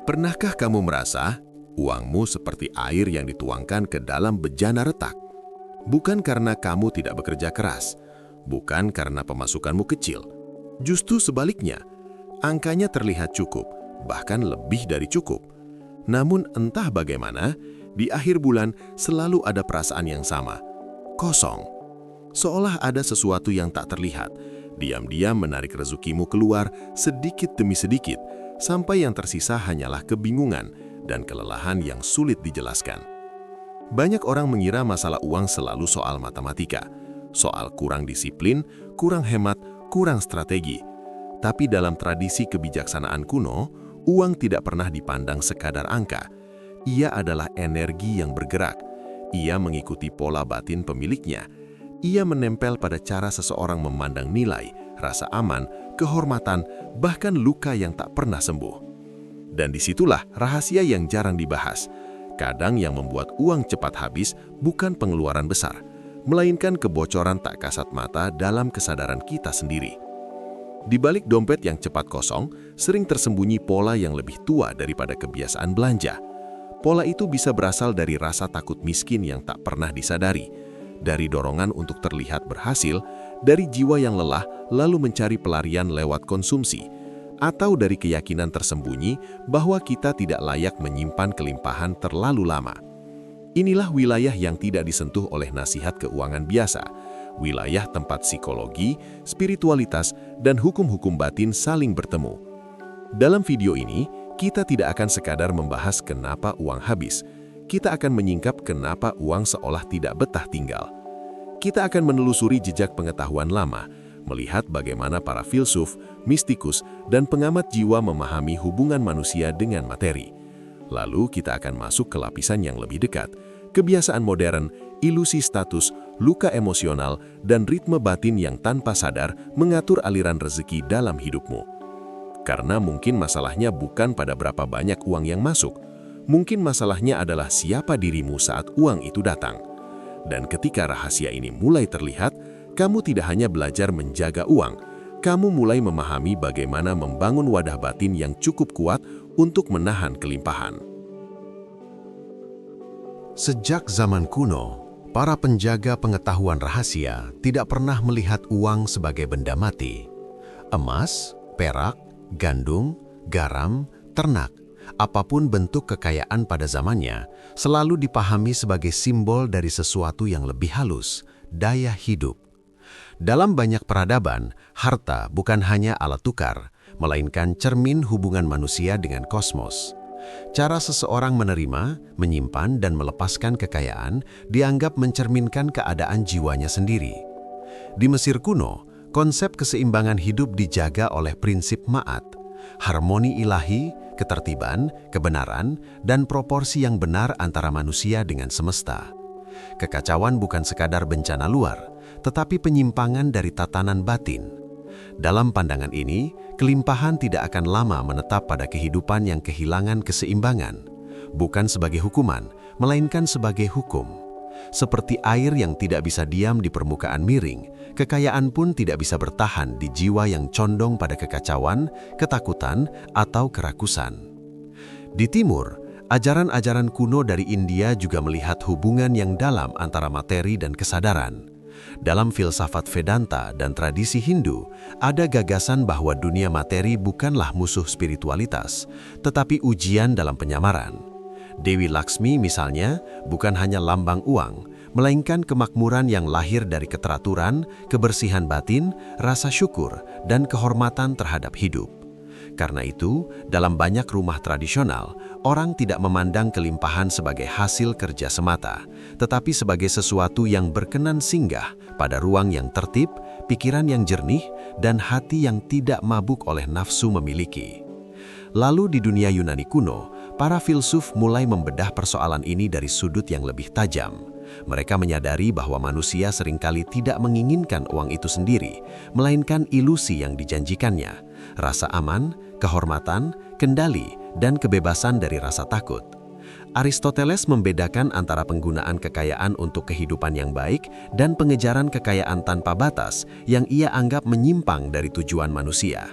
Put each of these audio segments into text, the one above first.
Pernahkah kamu merasa uangmu seperti air yang dituangkan ke dalam bejana retak? Bukan karena kamu tidak bekerja keras, bukan karena pemasukanmu kecil. Justru sebaliknya, angkanya terlihat cukup, bahkan lebih dari cukup. Namun entah bagaimana, di akhir bulan selalu ada perasaan yang sama, kosong. Seolah ada sesuatu yang tak terlihat, diam-diam menarik rezekimu keluar sedikit demi sedikit, sampai yang tersisa hanyalah kebingungan dan kelelahan yang sulit dijelaskan. Banyak orang mengira masalah uang selalu soal matematika, soal kurang disiplin, kurang hemat, kurang strategi. Tapi dalam tradisi kebijaksanaan kuno, uang tidak pernah dipandang sekadar angka. Ia adalah energi yang bergerak. Ia mengikuti pola batin pemiliknya. Ia menempel pada cara seseorang memandang nilai, rasa aman, kehormatan, bahkan luka yang tak pernah sembuh. Dan disitulah rahasia yang jarang dibahas. Kadang yang membuat uang cepat habis bukan pengeluaran besar, melainkan kebocoran tak kasat mata dalam kesadaran kita sendiri. Di balik dompet yang cepat kosong, sering tersembunyi pola yang lebih tua daripada kebiasaan belanja. Pola itu bisa berasal dari rasa takut miskin yang tak pernah disadari, dari dorongan untuk terlihat berhasil, dari jiwa yang lelah lalu mencari pelarian lewat konsumsi, atau dari keyakinan tersembunyi bahwa kita tidak layak menyimpan kelimpahan terlalu lama. Inilah wilayah yang tidak disentuh oleh nasihat keuangan biasa, wilayah tempat psikologi, spiritualitas, dan hukum-hukum batin saling bertemu. Dalam video ini, kita tidak akan sekadar membahas kenapa uang habis. Kita akan menyingkap kenapa uang seolah tidak betah tinggal. Kita akan menelusuri jejak pengetahuan lama, melihat bagaimana para filsuf, mistikus, dan pengamat jiwa memahami hubungan manusia dengan materi. Lalu kita akan masuk ke lapisan yang lebih dekat, kebiasaan modern, ilusi status, luka emosional, dan ritme batin yang tanpa sadar mengatur aliran rezeki dalam hidupmu. Karena mungkin masalahnya bukan pada berapa banyak uang yang masuk, mungkin masalahnya adalah siapa dirimu saat uang itu datang. Dan ketika rahasia ini mulai terlihat, kamu tidak hanya belajar menjaga uang, kamu mulai memahami bagaimana membangun wadah batin yang cukup kuat untuk menahan kelimpahan. Sejak zaman kuno, para penjaga pengetahuan rahasia tidak pernah melihat uang sebagai benda mati. Emas, perak, gandum, garam, ternak, apapun bentuk kekayaan pada zamannya, selalu dipahami sebagai simbol dari sesuatu yang lebih halus, daya hidup. Dalam banyak peradaban, harta bukan hanya alat tukar, melainkan cermin hubungan manusia dengan kosmos. Cara seseorang menerima, menyimpan, dan melepaskan kekayaan dianggap mencerminkan keadaan jiwanya sendiri. Di Mesir kuno, konsep keseimbangan hidup dijaga oleh prinsip ma'at, harmoni ilahi, ketertiban, kebenaran, dan proporsi yang benar antara manusia dengan semesta. Kekacauan bukan sekadar bencana luar, tetapi penyimpangan dari tatanan batin. Dalam pandangan ini, kelimpahan tidak akan lama menetap pada kehidupan yang kehilangan keseimbangan, bukan sebagai hukuman, melainkan sebagai hukum. Seperti air yang tidak bisa diam di permukaan miring, kekayaan pun tidak bisa bertahan di jiwa yang condong pada kekacauan, ketakutan, atau kerakusan. Di timur, ajaran-ajaran kuno dari India juga melihat hubungan yang dalam antara materi dan kesadaran. Dalam filsafat Vedanta dan tradisi Hindu, ada gagasan bahwa dunia materi bukanlah musuh spiritualitas, tetapi ujian dalam penyamaran. Dewi Laksmi misalnya bukan hanya lambang uang, melainkan kemakmuran yang lahir dari keteraturan, kebersihan batin, rasa syukur, dan kehormatan terhadap hidup. Karena itu, dalam banyak rumah tradisional, orang tidak memandang kelimpahan sebagai hasil kerja semata, tetapi sebagai sesuatu yang berkenan singgah pada ruang yang tertib, pikiran yang jernih, dan hati yang tidak mabuk oleh nafsu memiliki. Lalu di dunia Yunani kuno, para filsuf mulai membedah persoalan ini dari sudut yang lebih tajam. Mereka menyadari bahwa manusia seringkali tidak menginginkan uang itu sendiri, melainkan ilusi yang dijanjikannya, rasa aman, kehormatan, kendali, dan kebebasan dari rasa takut. Aristoteles membedakan antara penggunaan kekayaan untuk kehidupan yang baik dan pengejaran kekayaan tanpa batas yang ia anggap menyimpang dari tujuan manusia.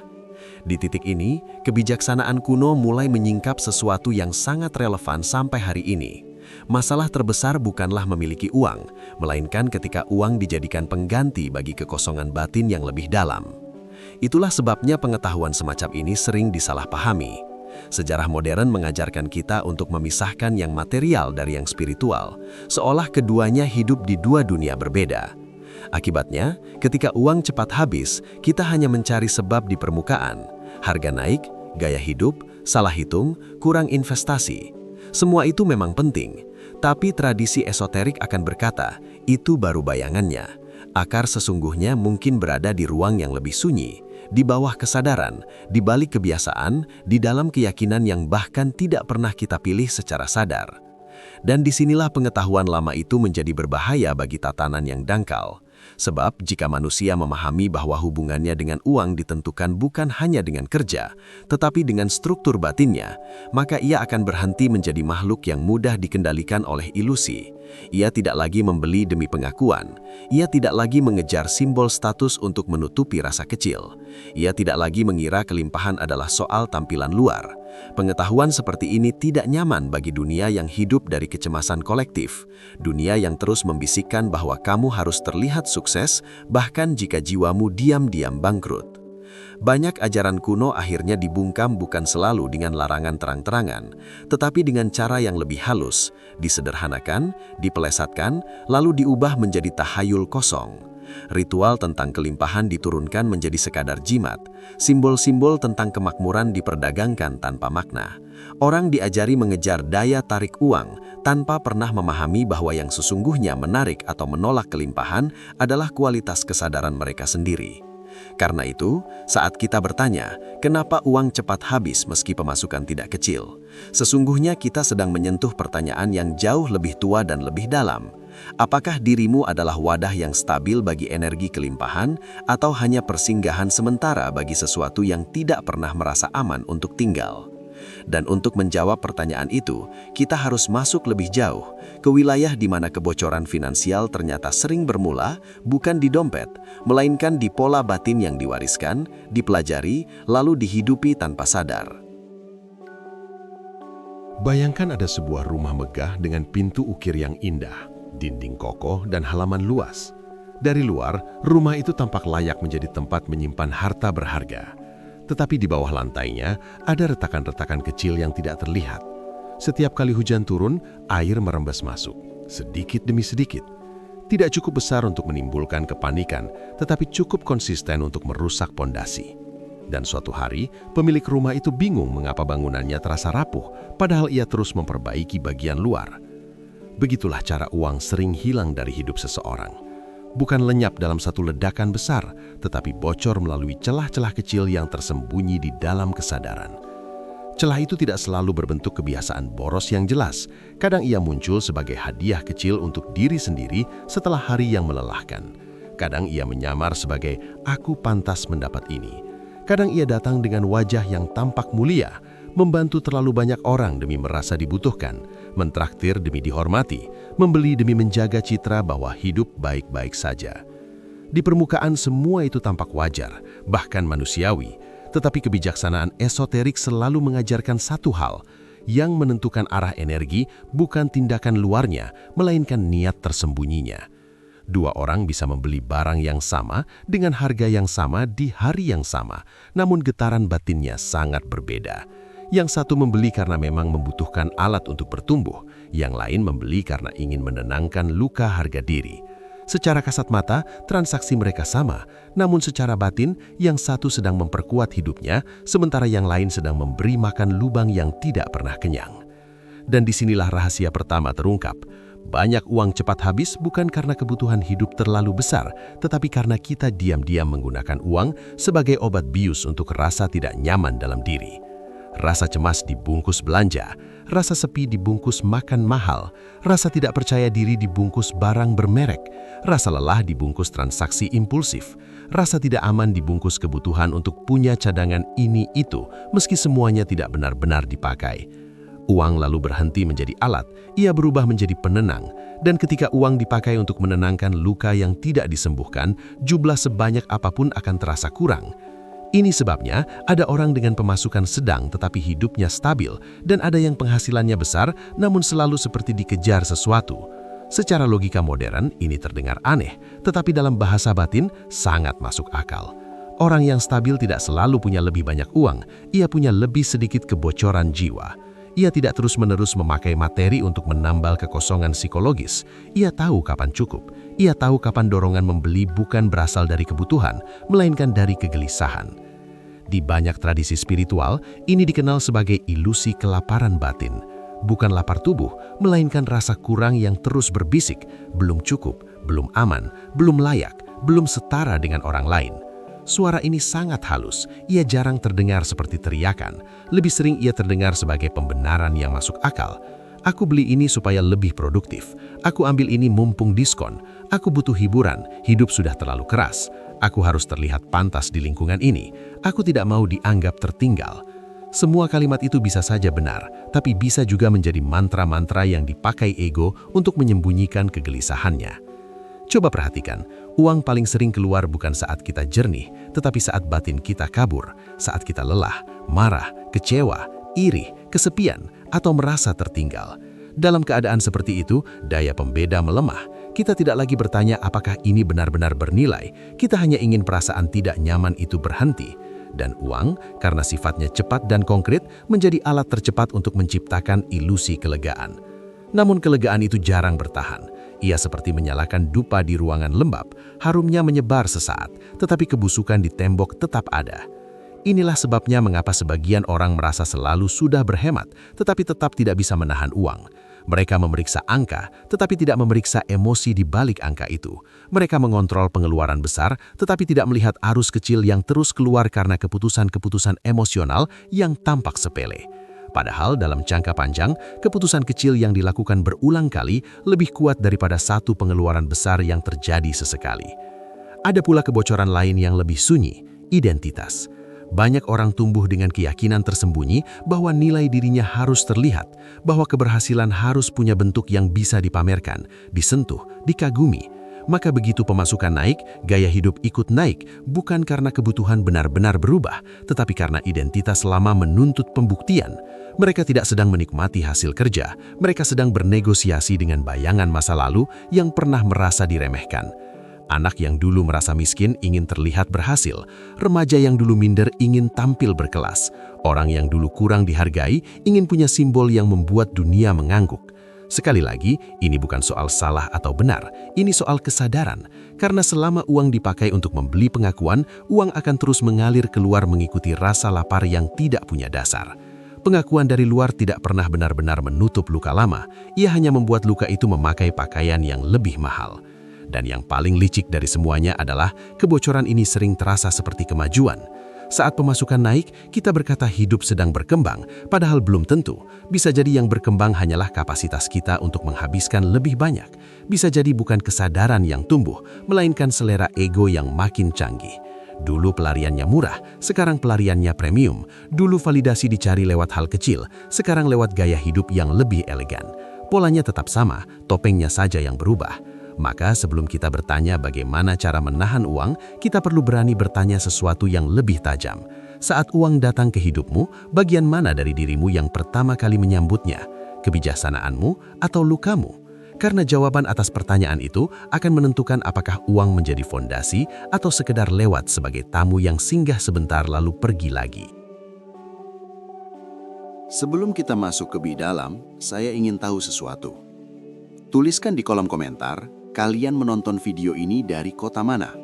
Di titik ini, kebijaksanaan kuno mulai menyingkap sesuatu yang sangat relevan sampai hari ini. Masalah terbesar bukanlah memiliki uang, melainkan ketika uang dijadikan pengganti bagi kekosongan batin yang lebih dalam. Itulah sebabnya pengetahuan semacam ini sering disalahpahami. Sejarah modern mengajarkan kita untuk memisahkan yang material dari yang spiritual, seolah keduanya hidup di dua dunia berbeda. Akibatnya, ketika uang cepat habis, kita hanya mencari sebab di permukaan. Harga naik, gaya hidup, salah hitung, kurang investasi. Semua itu memang penting, tapi tradisi esoterik akan berkata, itu baru bayangannya. Akar sesungguhnya mungkin berada di ruang yang lebih sunyi, di bawah kesadaran, di balik kebiasaan, di dalam keyakinan yang bahkan tidak pernah kita pilih secara sadar. Dan disinilah pengetahuan lama itu menjadi berbahaya bagi tatanan yang dangkal. Sebab jika manusia memahami bahwa hubungannya dengan uang ditentukan bukan hanya dengan kerja, tetapi dengan struktur batinnya, maka ia akan berhenti menjadi makhluk yang mudah dikendalikan oleh ilusi. Ia tidak lagi membeli demi pengakuan. Ia tidak lagi mengejar simbol status untuk menutupi rasa kecil. Ia tidak lagi mengira kelimpahan adalah soal tampilan luar. Pengetahuan seperti ini tidak nyaman bagi dunia yang hidup dari kecemasan kolektif. Dunia yang terus membisikkan bahwa kamu harus terlihat sukses, bahkan jika jiwamu diam-diam bangkrut. Banyak ajaran kuno akhirnya dibungkam bukan selalu dengan larangan terang-terangan, tetapi dengan cara yang lebih halus, disederhanakan, dipelesatkan, lalu diubah menjadi tahayul kosong. Ritual tentang kelimpahan diturunkan menjadi sekadar jimat, simbol-simbol tentang kemakmuran diperdagangkan tanpa makna. Orang diajari mengejar daya tarik uang tanpa pernah memahami bahwa yang sesungguhnya menarik atau menolak kelimpahan adalah kualitas kesadaran mereka sendiri. Karena itu, saat kita bertanya, kenapa uang cepat habis meski pemasukan tidak kecil? Sesungguhnya kita sedang menyentuh pertanyaan yang jauh lebih tua dan lebih dalam. Apakah dirimu adalah wadah yang stabil bagi energi kelimpahan atau hanya persinggahan sementara bagi sesuatu yang tidak pernah merasa aman untuk tinggal? Dan untuk menjawab pertanyaan itu, kita harus masuk lebih jauh ke wilayah di mana kebocoran finansial ternyata sering bermula bukan di dompet, melainkan di pola batin yang diwariskan, dipelajari, lalu dihidupi tanpa sadar. Bayangkan ada sebuah rumah megah dengan pintu ukir yang indah, dinding kokoh dan halaman luas. Dari luar, rumah itu tampak layak menjadi tempat menyimpan harta berharga. Tetapi di bawah lantainya ada retakan-retakan kecil yang tidak terlihat. Setiap kali hujan turun, air merembes masuk, sedikit demi sedikit. Tidak cukup besar untuk menimbulkan kepanikan, tetapi cukup konsisten untuk merusak pondasi. Dan suatu hari, pemilik rumah itu bingung mengapa bangunannya terasa rapuh, padahal ia terus memperbaiki bagian luar. Begitulah cara uang sering hilang dari hidup seseorang. Bukan lenyap dalam satu ledakan besar, tetapi bocor melalui celah-celah kecil yang tersembunyi di dalam kesadaran. Celah itu tidak selalu berbentuk kebiasaan boros yang jelas. Kadang ia muncul sebagai hadiah kecil untuk diri sendiri setelah hari yang melelahkan. Kadang ia menyamar sebagai "aku pantas mendapat ini". Kadang ia datang dengan wajah yang tampak mulia, membantu terlalu banyak orang demi merasa dibutuhkan, mentraktir demi dihormati, membeli demi menjaga citra bahwa hidup baik-baik saja. Di permukaan semua itu tampak wajar, bahkan manusiawi, tetapi kebijaksanaan esoterik selalu mengajarkan satu hal, yang menentukan arah energi bukan tindakan luarnya, melainkan niat tersembunyinya. Dua orang bisa membeli barang yang sama dengan harga yang sama di hari yang sama, namun getaran batinnya sangat berbeda. Yang satu membeli karena memang membutuhkan alat untuk bertumbuh, yang lain membeli karena ingin menenangkan luka harga diri. Secara kasat mata, transaksi mereka sama, namun secara batin, yang satu sedang memperkuat hidupnya, sementara yang lain sedang memberi makan lubang yang tidak pernah kenyang. Dan disinilah rahasia pertama terungkap. Banyak uang cepat habis bukan karena kebutuhan hidup terlalu besar, tetapi karena kita diam-diam menggunakan uang sebagai obat bius untuk rasa tidak nyaman dalam diri. Rasa cemas dibungkus belanja, rasa sepi dibungkus makan mahal, rasa tidak percaya diri dibungkus barang bermerek, rasa lelah dibungkus transaksi impulsif, rasa tidak aman dibungkus kebutuhan untuk punya cadangan ini itu, meski semuanya tidak benar-benar dipakai. Uang lalu berhenti menjadi alat, ia berubah menjadi penenang, dan ketika uang dipakai untuk menenangkan luka yang tidak disembuhkan, jumlah sebanyak apapun akan terasa kurang. Ini sebabnya ada orang dengan pemasukan sedang tetapi hidupnya stabil dan ada yang penghasilannya besar namun selalu seperti dikejar sesuatu. Secara logika modern ini terdengar aneh, tetapi dalam bahasa batin sangat masuk akal. Orang yang stabil tidak selalu punya lebih banyak uang, ia punya lebih sedikit kebocoran jiwa. Ia tidak terus-menerus memakai materi untuk menambal kekosongan psikologis. Ia tahu kapan cukup. Ia tahu kapan dorongan membeli bukan berasal dari kebutuhan, melainkan dari kegelisahan. Di banyak tradisi spiritual, ini dikenal sebagai ilusi kelaparan batin. Bukan lapar tubuh, melainkan rasa kurang yang terus berbisik, belum cukup, belum aman, belum layak, belum setara dengan orang lain. Suara ini sangat halus, ia jarang terdengar seperti teriakan. Lebih sering ia terdengar sebagai pembenaran yang masuk akal. Aku beli ini supaya lebih produktif. Aku ambil ini mumpung diskon. Aku butuh hiburan, hidup sudah terlalu keras. Aku harus terlihat pantas di lingkungan ini. Aku tidak mau dianggap tertinggal. Semua kalimat itu bisa saja benar, tapi bisa juga menjadi mantra-mantra yang dipakai ego untuk menyembunyikan kegelisahannya. Coba perhatikan, uang paling sering keluar bukan saat kita jernih, tetapi saat batin kita kabur, saat kita lelah, marah, kecewa, iri, kesepian, atau merasa tertinggal. Dalam keadaan seperti itu, daya pembeda melemah. Kita tidak lagi bertanya apakah ini benar-benar bernilai, kita hanya ingin perasaan tidak nyaman itu berhenti. Dan uang, karena sifatnya cepat dan konkret, menjadi alat tercepat untuk menciptakan ilusi kelegaan. Namun kelegaan itu jarang bertahan. Ia seperti menyalakan dupa di ruangan lembab, harumnya menyebar sesaat, tetapi kebusukan di tembok tetap ada. Inilah sebabnya mengapa sebagian orang merasa selalu sudah berhemat, tetapi tetap tidak bisa menahan uang. Mereka memeriksa angka, tetapi tidak memeriksa emosi di balik angka itu. Mereka mengontrol pengeluaran besar, tetapi tidak melihat arus kecil yang terus keluar karena keputusan-keputusan emosional yang tampak sepele. Padahal dalam jangka panjang, keputusan kecil yang dilakukan berulang kali lebih kuat daripada satu pengeluaran besar yang terjadi sesekali. Ada pula kebocoran lain yang lebih sunyi, identitas. Banyak orang tumbuh dengan keyakinan tersembunyi bahwa nilai dirinya harus terlihat, bahwa keberhasilan harus punya bentuk yang bisa dipamerkan, disentuh, dikagumi. Maka begitu pemasukan naik, gaya hidup ikut naik, bukan karena kebutuhan benar-benar berubah, tetapi karena identitas lama menuntut pembuktian. Mereka tidak sedang menikmati hasil kerja, mereka sedang bernegosiasi dengan bayangan masa lalu yang pernah merasa diremehkan. Anak yang dulu merasa miskin ingin terlihat berhasil, remaja yang dulu minder ingin tampil berkelas, orang yang dulu kurang dihargai ingin punya simbol yang membuat dunia mengangguk. Sekali lagi, ini bukan soal salah atau benar, ini soal kesadaran. Karena selama uang dipakai untuk membeli pengakuan, uang akan terus mengalir keluar mengikuti rasa lapar yang tidak punya dasar. Pengakuan dari luar tidak pernah benar-benar menutup luka lama, ia hanya membuat luka itu memakai pakaian yang lebih mahal. Dan yang paling licik dari semuanya adalah kebocoran ini sering terasa seperti kemajuan. Saat pemasukan naik, kita berkata hidup sedang berkembang, padahal belum tentu. Bisa jadi yang berkembang hanyalah kapasitas kita untuk menghabiskan lebih banyak. Bisa jadi bukan kesadaran yang tumbuh, melainkan selera ego yang makin canggih. Dulu pelariannya murah, sekarang pelariannya premium. Dulu validasi dicari lewat hal kecil, sekarang lewat gaya hidup yang lebih elegan. Polanya tetap sama, topengnya saja yang berubah. Maka sebelum kita bertanya bagaimana cara menahan uang, kita perlu berani bertanya sesuatu yang lebih tajam. Saat uang datang ke hidupmu, bagian mana dari dirimu yang pertama kali menyambutnya? Kebijaksanaanmu atau lukamu? Karena jawaban atas pertanyaan itu akan menentukan apakah uang menjadi fondasi atau sekedar lewat sebagai tamu yang singgah sebentar lalu pergi lagi. Sebelum kita masuk ke lebih dalam, saya ingin tahu sesuatu. Tuliskan di kolom komentar, kalian menonton video ini dari kota mana?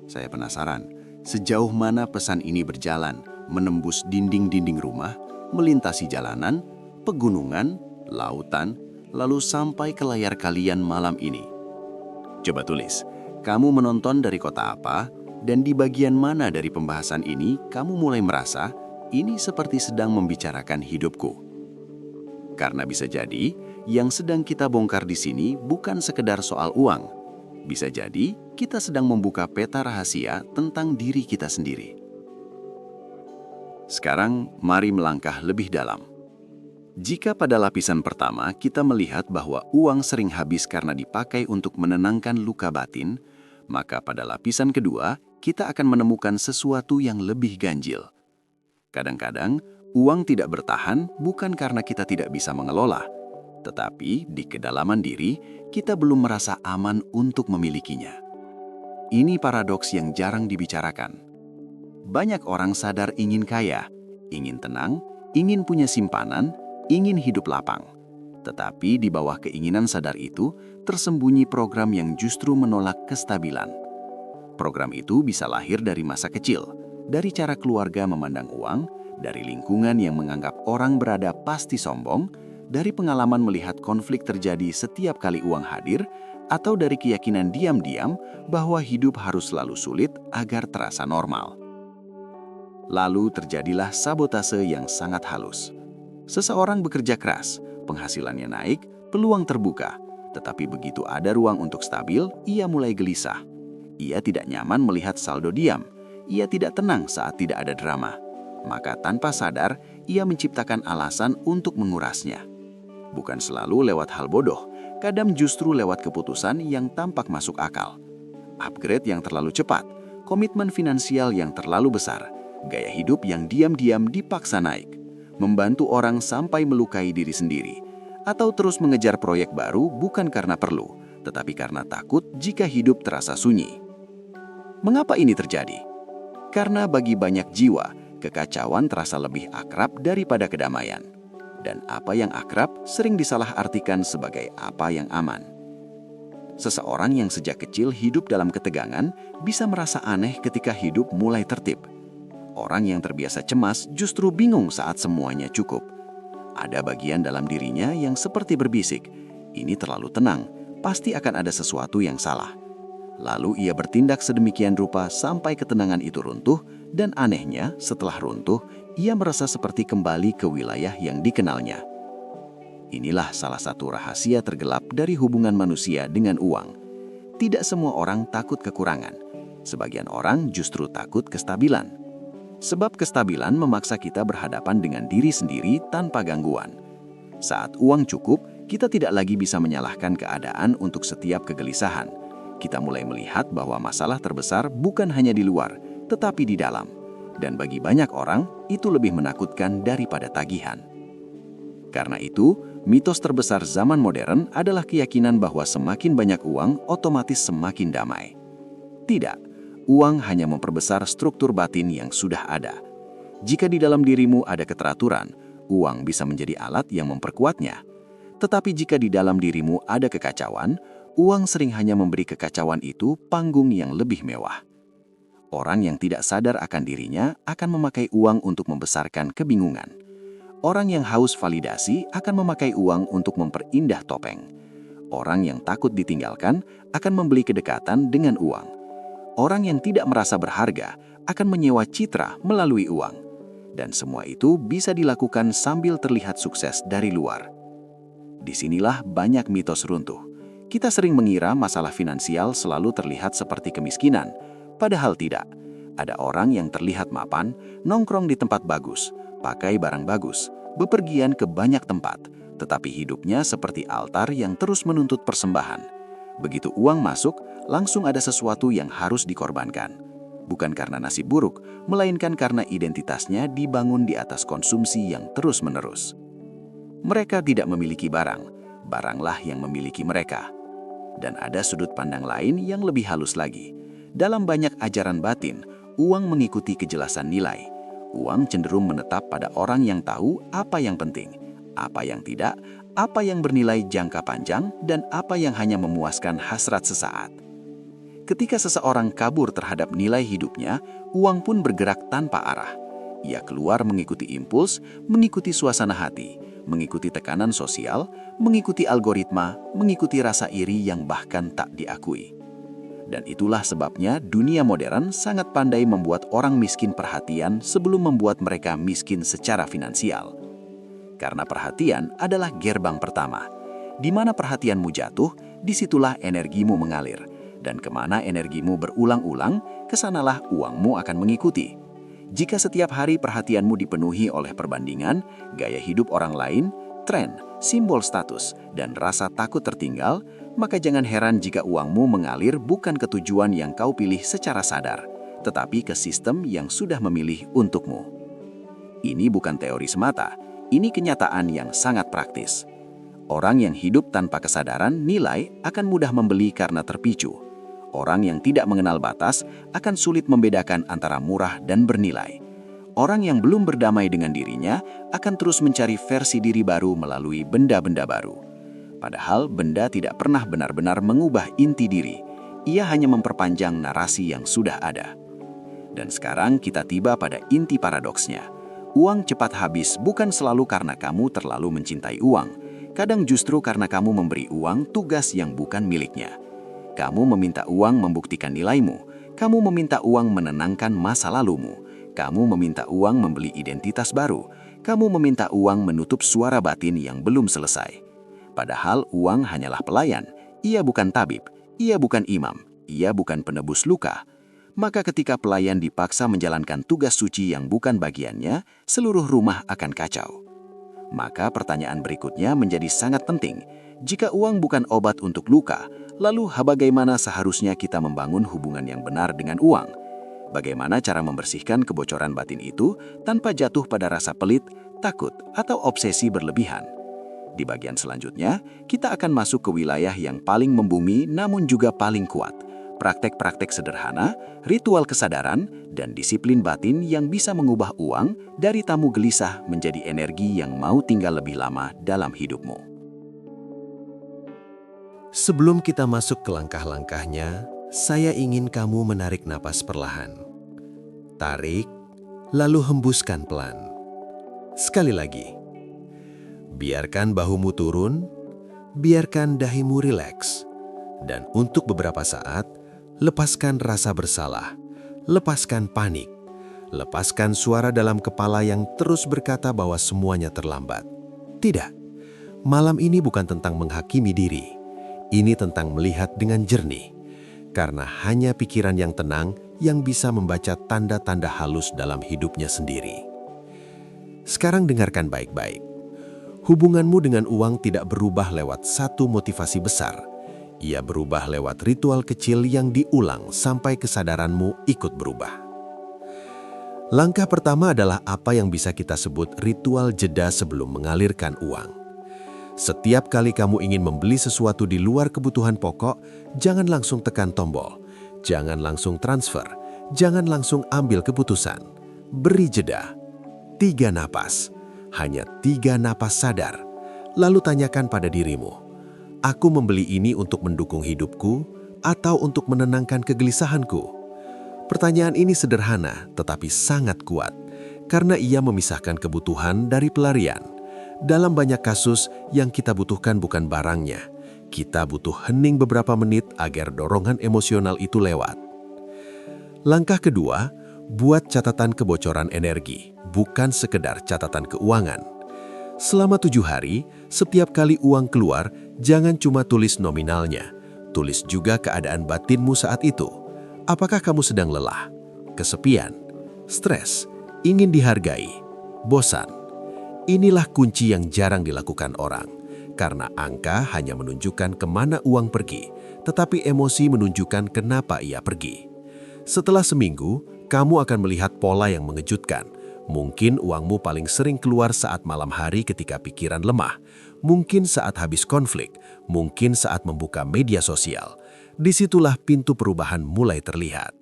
Saya penasaran, sejauh mana pesan ini berjalan, menembus dinding-dinding rumah, melintasi jalanan, pegunungan, lautan, lalu sampai ke layar kalian malam ini. Coba tulis, kamu menonton dari kota apa, dan di bagian mana dari pembahasan ini kamu mulai merasa, ini seperti sedang membicarakan hidupku. Karena bisa jadi, yang sedang kita bongkar di sini bukan sekedar soal uang. Bisa jadi, kita sedang membuka peta rahasia tentang diri kita sendiri. Sekarang, mari melangkah lebih dalam. Jika pada lapisan pertama kita melihat bahwa uang sering habis karena dipakai untuk menenangkan luka batin, maka pada lapisan kedua, kita akan menemukan sesuatu yang lebih ganjil. Kadang-kadang, uang tidak bertahan bukan karena kita tidak bisa mengelola, tetapi di kedalaman diri kita belum merasa aman untuk memilikinya. Ini paradoks yang jarang dibicarakan. Banyak orang sadar ingin kaya, ingin tenang, ingin punya simpanan, ingin hidup lapang. Tetapi di bawah keinginan sadar itu tersembunyi program yang justru menolak kestabilan. Program itu bisa lahir dari masa kecil, dari cara keluarga memandang uang, dari lingkungan yang menganggap orang berada pasti sombong, dari pengalaman melihat konflik terjadi setiap kali uang hadir, atau dari keyakinan diam-diam bahwa hidup harus selalu sulit agar terasa normal. Lalu terjadilah sabotase yang sangat halus. Seseorang bekerja keras, penghasilannya naik, peluang terbuka, tetapi begitu ada ruang untuk stabil, ia mulai gelisah. Ia tidak nyaman melihat saldo diam, ia tidak tenang saat tidak ada drama. Maka tanpa sadar, ia menciptakan alasan untuk mengurasnya. Bukan selalu lewat hal bodoh, kadang justru lewat keputusan yang tampak masuk akal. Upgrade yang terlalu cepat, komitmen finansial yang terlalu besar, gaya hidup yang diam-diam dipaksa naik, membantu orang sampai melukai diri sendiri, atau terus mengejar proyek baru bukan karena perlu, tetapi karena takut jika hidup terasa sunyi. Mengapa ini terjadi? Karena bagi banyak jiwa, kekacauan terasa lebih akrab daripada kedamaian. Dan apa yang akrab sering disalahartikan sebagai apa yang aman. Seseorang yang sejak kecil hidup dalam ketegangan bisa merasa aneh ketika hidup mulai tertib. Orang yang terbiasa cemas justru bingung saat semuanya cukup. Ada bagian dalam dirinya yang seperti berbisik, ini terlalu tenang, pasti akan ada sesuatu yang salah. Lalu ia bertindak sedemikian rupa sampai ketenangan itu runtuh, dan anehnya setelah runtuh, ia merasa seperti kembali ke wilayah yang dikenalnya. Inilah salah satu rahasia tergelap dari hubungan manusia dengan uang. Tidak semua orang takut kekurangan. Sebagian orang justru takut kestabilan. Sebab kestabilan memaksa kita berhadapan dengan diri sendiri tanpa gangguan. Saat uang cukup, kita tidak lagi bisa menyalahkan keadaan untuk setiap kegelisahan. Kita mulai melihat bahwa masalah terbesar bukan hanya di luar, tetapi di dalam. Dan bagi banyak orang, itu lebih menakutkan daripada tagihan. Karena itu, mitos terbesar zaman modern adalah keyakinan bahwa semakin banyak uang otomatis semakin damai. Tidak. Uang hanya memperbesar struktur batin yang sudah ada. Jika di dalam dirimu ada keteraturan, uang bisa menjadi alat yang memperkuatnya. Tetapi jika di dalam dirimu ada kekacauan, uang sering hanya memberi kekacauan itu panggung yang lebih mewah. Orang yang tidak sadar akan dirinya akan memakai uang untuk membesarkan kebingungan. Orang yang haus validasi akan memakai uang untuk memperindah topeng. Orang yang takut ditinggalkan akan membeli kedekatan dengan uang. Orang yang tidak merasa berharga akan menyewa citra melalui uang. Dan semua itu bisa dilakukan sambil terlihat sukses dari luar. Disinilah banyak mitos runtuh. Kita sering mengira masalah finansial selalu terlihat seperti kemiskinan, padahal tidak. Ada orang yang terlihat mapan, nongkrong di tempat bagus, pakai barang bagus, bepergian ke banyak tempat, tetapi hidupnya seperti altar yang terus menuntut persembahan. Begitu uang masuk, langsung ada sesuatu yang harus dikorbankan. Bukan karena nasib buruk, melainkan karena identitasnya dibangun di atas konsumsi yang terus-menerus. Mereka tidak memiliki barang, baranglah yang memiliki mereka. Dan ada sudut pandang lain yang lebih halus lagi. Dalam banyak ajaran batin, uang mengikuti kejelasan nilai. Uang cenderung menetap pada orang yang tahu apa yang penting, apa yang tidak, apa yang bernilai jangka panjang, dan apa yang hanya memuaskan hasrat sesaat. Ketika seseorang kabur terhadap nilai hidupnya, uang pun bergerak tanpa arah. Ia keluar mengikuti impuls, mengikuti suasana hati, mengikuti tekanan sosial, mengikuti algoritma, mengikuti rasa iri yang bahkan tak diakui. Dan itulah sebabnya dunia modern sangat pandai membuat orang miskin perhatian sebelum membuat mereka miskin secara finansial. Karena perhatian adalah gerbang pertama. Di mana perhatianmu jatuh, disitulah energimu mengalir. Dan kemana energimu berulang-ulang, kesanalah uangmu akan mengikuti. Jika setiap hari perhatianmu dipenuhi oleh perbandingan, gaya hidup orang lain, tren, simbol status, dan rasa takut tertinggal, maka jangan heran jika uangmu mengalir bukan ke tujuan yang kau pilih secara sadar, tetapi ke sistem yang sudah memilih untukmu. Ini bukan teori semata, ini kenyataan yang sangat praktis. Orang yang hidup tanpa kesadaran nilai akan mudah membeli karena terpicu. Orang yang tidak mengenal batas akan sulit membedakan antara murah dan bernilai. Orang yang belum berdamai dengan dirinya akan terus mencari versi diri baru melalui benda-benda baru. Padahal benda tidak pernah benar-benar mengubah inti diri. Ia hanya memperpanjang narasi yang sudah ada. Dan sekarang kita tiba pada inti paradoksnya. Uang cepat habis bukan selalu karena kamu terlalu mencintai uang. Kadang justru karena kamu memberi uang tugas yang bukan miliknya. Kamu meminta uang membuktikan nilaimu. Kamu meminta uang menenangkan masa lalumu. Kamu meminta uang membeli identitas baru. Kamu meminta uang menutup suara batin yang belum selesai. Padahal uang hanyalah pelayan. Ia bukan tabib. Ia bukan imam. Ia bukan penebus luka. Maka ketika pelayan dipaksa menjalankan tugas suci yang bukan bagiannya, seluruh rumah akan kacau. Maka pertanyaan berikutnya menjadi sangat penting. Jika uang bukan obat untuk luka, lalu bagaimana seharusnya kita membangun hubungan yang benar dengan uang? Bagaimana cara membersihkan kebocoran batin itu tanpa jatuh pada rasa pelit, takut, atau obsesi berlebihan? Di bagian selanjutnya, kita akan masuk ke wilayah yang paling membumi namun juga paling kuat. Praktek-praktek sederhana, ritual kesadaran, dan disiplin batin yang bisa mengubah uang dari tamu gelisah menjadi energi yang mau tinggal lebih lama dalam hidupmu. Sebelum kita masuk ke langkah-langkahnya, saya ingin kamu menarik napas perlahan. Tarik, lalu hembuskan pelan. Sekali lagi. Biarkan bahumu turun, biarkan dahimu rileks. Dan untuk beberapa saat, lepaskan rasa bersalah, lepaskan panik, lepaskan suara dalam kepala yang terus berkata bahwa semuanya terlambat. Tidak, malam ini bukan tentang menghakimi diri. Ini tentang melihat dengan jernih. Karena hanya pikiran yang tenang yang bisa membaca tanda-tanda halus dalam hidupnya sendiri. Sekarang dengarkan baik-baik. Hubunganmu dengan uang tidak berubah lewat satu motivasi besar. Ia berubah lewat ritual kecil yang diulang sampai kesadaranmu ikut berubah. Langkah pertama adalah apa yang bisa kita sebut ritual jeda sebelum mengalirkan uang. Setiap kali kamu ingin membeli sesuatu di luar kebutuhan pokok, jangan langsung tekan tombol. Jangan langsung transfer. Jangan langsung ambil keputusan. Beri jeda. 3 napas. Hanya 3 napas sadar. Lalu tanyakan pada dirimu, aku membeli ini untuk mendukung hidupku atau untuk menenangkan kegelisahanku? Pertanyaan ini sederhana tetapi sangat kuat karena ia memisahkan kebutuhan dari pelarian. Dalam banyak kasus yang kita butuhkan bukan barangnya. Kita butuh hening beberapa menit agar dorongan emosional itu lewat. Langkah kedua, buat catatan kebocoran energi, bukan sekedar catatan keuangan. Selama 7 hari, setiap kali uang keluar, jangan cuma tulis nominalnya. Tulis juga keadaan batinmu saat itu. Apakah kamu sedang lelah, kesepian, stres, ingin dihargai, bosan? Inilah kunci yang jarang dilakukan orang. Karena angka hanya menunjukkan kemana uang pergi, tetapi emosi menunjukkan kenapa ia pergi. Setelah seminggu, kamu akan melihat pola yang mengejutkan. Mungkin uangmu paling sering keluar saat malam hari ketika pikiran lemah. Mungkin saat habis konflik. Mungkin saat membuka media sosial. Disitulah pintu perubahan mulai terlihat.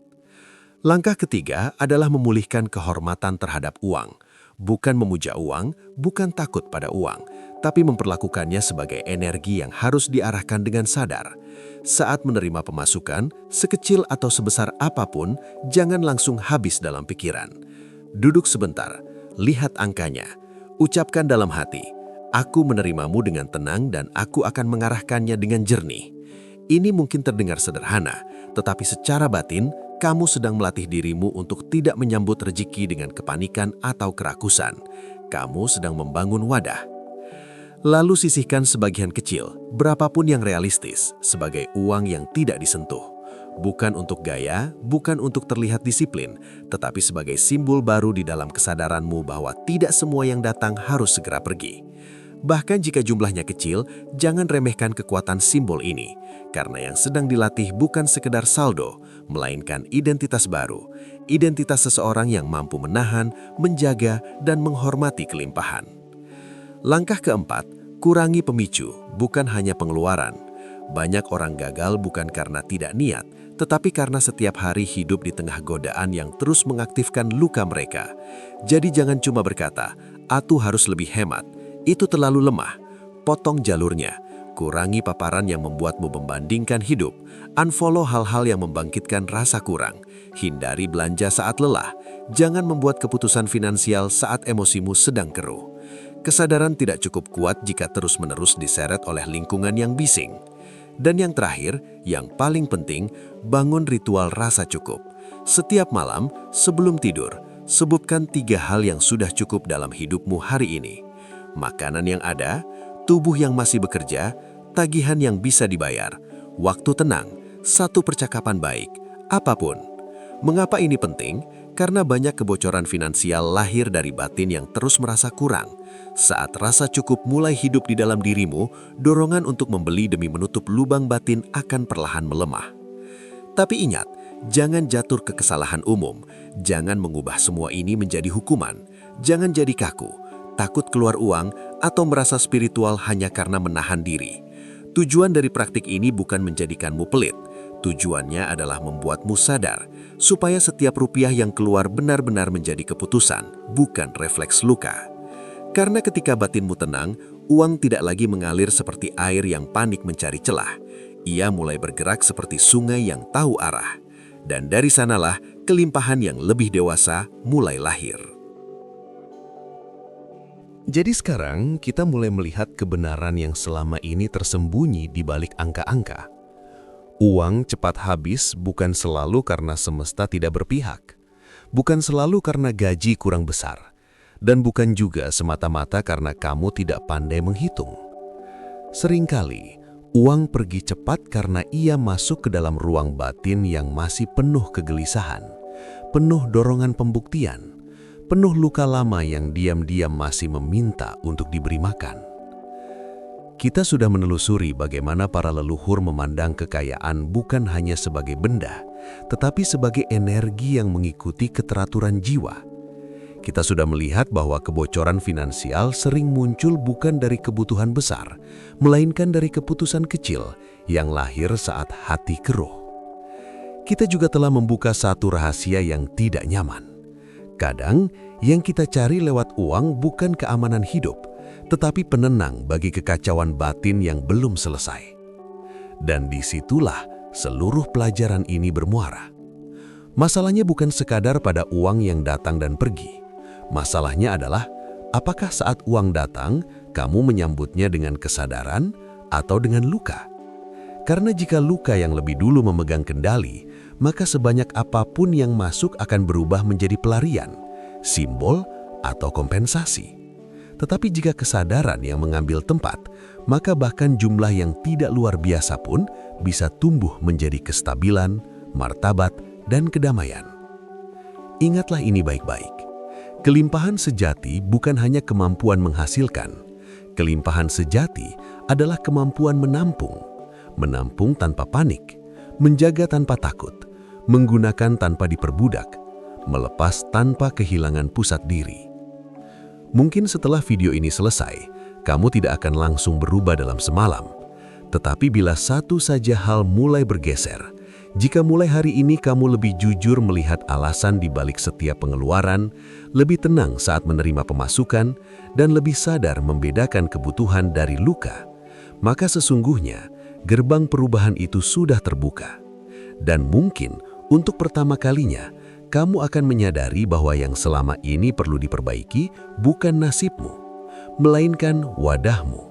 Langkah ketiga adalah memulihkan kehormatan terhadap uang. Bukan memuja uang, bukan takut pada uang, tapi memperlakukannya sebagai energi yang harus diarahkan dengan sadar. Saat menerima pemasukan, sekecil atau sebesar apapun, jangan langsung habis dalam pikiran. Duduk sebentar, lihat angkanya, ucapkan dalam hati, aku menerimamu dengan tenang dan aku akan mengarahkannya dengan jernih. Ini mungkin terdengar sederhana, tetapi secara batin, kamu sedang melatih dirimu untuk tidak menyambut rezeki dengan kepanikan atau kerakusan. Kamu sedang membangun wadah. Lalu sisihkan sebagian kecil, berapapun yang realistis, sebagai uang yang tidak disentuh. Bukan untuk gaya, bukan untuk terlihat disiplin, tetapi sebagai simbol baru di dalam kesadaranmu bahwa tidak semua yang datang harus segera pergi. Bahkan jika jumlahnya kecil, jangan remehkan kekuatan simbol ini, karena yang sedang dilatih bukan sekedar saldo, melainkan identitas baru, identitas seseorang yang mampu menahan, menjaga, dan menghormati kelimpahan. Langkah keempat, kurangi pemicu, bukan hanya pengeluaran. Banyak orang gagal bukan karena tidak niat, tetapi karena setiap hari hidup di tengah godaan yang terus mengaktifkan luka mereka. Jadi jangan cuma berkata, "Aku harus lebih hemat." Itu terlalu lemah. Potong jalurnya. Kurangi paparan yang membuatmu membandingkan hidup. Unfollow hal-hal yang membangkitkan rasa kurang. Hindari belanja saat lelah. Jangan membuat keputusan finansial saat emosimu sedang keruh. Kesadaran tidak cukup kuat jika terus-menerus diseret oleh lingkungan yang bising. Dan yang terakhir, yang paling penting, bangun ritual rasa cukup. Setiap malam, sebelum tidur, sebutkan 3 hal yang sudah cukup dalam hidupmu hari ini. Makanan yang ada, tubuh yang masih bekerja, tagihan yang bisa dibayar, waktu tenang, satu percakapan baik, apapun. Mengapa ini penting? Karena banyak kebocoran finansial lahir dari batin yang terus merasa kurang. Saat rasa cukup mulai hidup di dalam dirimu, dorongan untuk membeli demi menutup lubang batin akan perlahan melemah. Tapi ingat, jangan jatuh ke kesalahan umum. Jangan mengubah semua ini menjadi hukuman. Jangan jadi kaku, takut keluar uang, atau merasa spiritual hanya karena menahan diri. Tujuan dari praktik ini bukan menjadikanmu pelit. Tujuannya adalah membuatmu sadar, supaya setiap rupiah yang keluar benar-benar menjadi keputusan, bukan refleks luka. Karena ketika batinmu tenang, uang tidak lagi mengalir seperti air yang panik mencari celah. Ia mulai bergerak seperti sungai yang tahu arah. Dan dari sanalah kelimpahan yang lebih dewasa mulai lahir. Jadi sekarang kita mulai melihat kebenaran yang selama ini tersembunyi di balik angka-angka. Uang cepat habis bukan selalu karena semesta tidak berpihak, bukan selalu karena gaji kurang besar, dan bukan juga semata-mata karena kamu tidak pandai menghitung. Seringkali, uang pergi cepat karena ia masuk ke dalam ruang batin yang masih penuh kegelisahan, penuh dorongan pembuktian, penuh luka lama yang diam-diam masih meminta untuk diberi makan. Kita sudah menelusuri bagaimana para leluhur memandang kekayaan bukan hanya sebagai benda, tetapi sebagai energi yang mengikuti keteraturan jiwa. Kita sudah melihat bahwa kebocoran finansial sering muncul bukan dari kebutuhan besar, melainkan dari keputusan kecil yang lahir saat hati keruh. Kita juga telah membuka satu rahasia yang tidak nyaman. Kadang, yang kita cari lewat uang bukan keamanan hidup, tetapi penenang bagi kekacauan batin yang belum selesai. Dan disitulah seluruh pelajaran ini bermuara. Masalahnya bukan sekadar pada uang yang datang dan pergi. Masalahnya adalah, apakah saat uang datang, kamu menyambutnya dengan kesadaran atau dengan luka? Karena jika luka yang lebih dulu memegang kendali, maka sebanyak apapun yang masuk akan berubah menjadi pelarian, simbol, atau kompensasi. Tetapi jika kesadaran yang mengambil tempat, maka bahkan jumlah yang tidak luar biasa pun bisa tumbuh menjadi kestabilan, martabat, dan kedamaian. Ingatlah ini baik-baik. Kelimpahan sejati bukan hanya kemampuan menghasilkan. Kelimpahan sejati adalah kemampuan menampung. Menampung tanpa panik, menjaga tanpa takut, menggunakan tanpa diperbudak, melepas tanpa kehilangan pusat diri. Mungkin setelah video ini selesai, kamu tidak akan langsung berubah dalam semalam. Tetapi bila satu saja hal mulai bergeser, jika mulai hari ini kamu lebih jujur melihat alasan di balik setiap pengeluaran, lebih tenang saat menerima pemasukan, dan lebih sadar membedakan kebutuhan dari luka, maka sesungguhnya gerbang perubahan itu sudah terbuka. Dan mungkin untuk pertama kalinya, kamu akan menyadari bahwa yang selama ini perlu diperbaiki bukan nasibmu, melainkan wadahmu.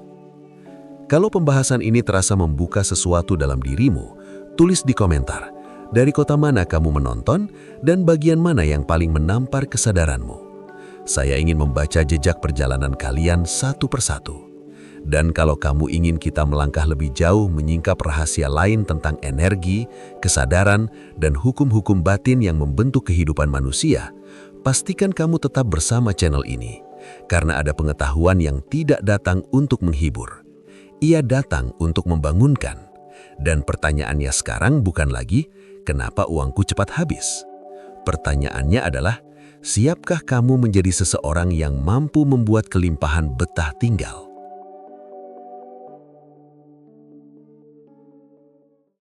Kalau pembahasan ini terasa membuka sesuatu dalam dirimu, tulis di komentar dari kota mana kamu menonton dan bagian mana yang paling menampar kesadaranmu. Saya ingin membaca jejak perjalanan kalian satu persatu. Dan kalau kamu ingin kita melangkah lebih jauh menyingkap rahasia lain tentang energi, kesadaran, dan hukum-hukum batin yang membentuk kehidupan manusia, pastikan kamu tetap bersama channel ini. karena ada pengetahuan yang tidak datang untuk menghibur. Ia datang untuk membangunkan. Dan pertanyaannya sekarang bukan lagi, kenapa uangku cepat habis? Pertanyaannya adalah, siapkah kamu menjadi seseorang yang mampu membuat kelimpahan betah tinggal?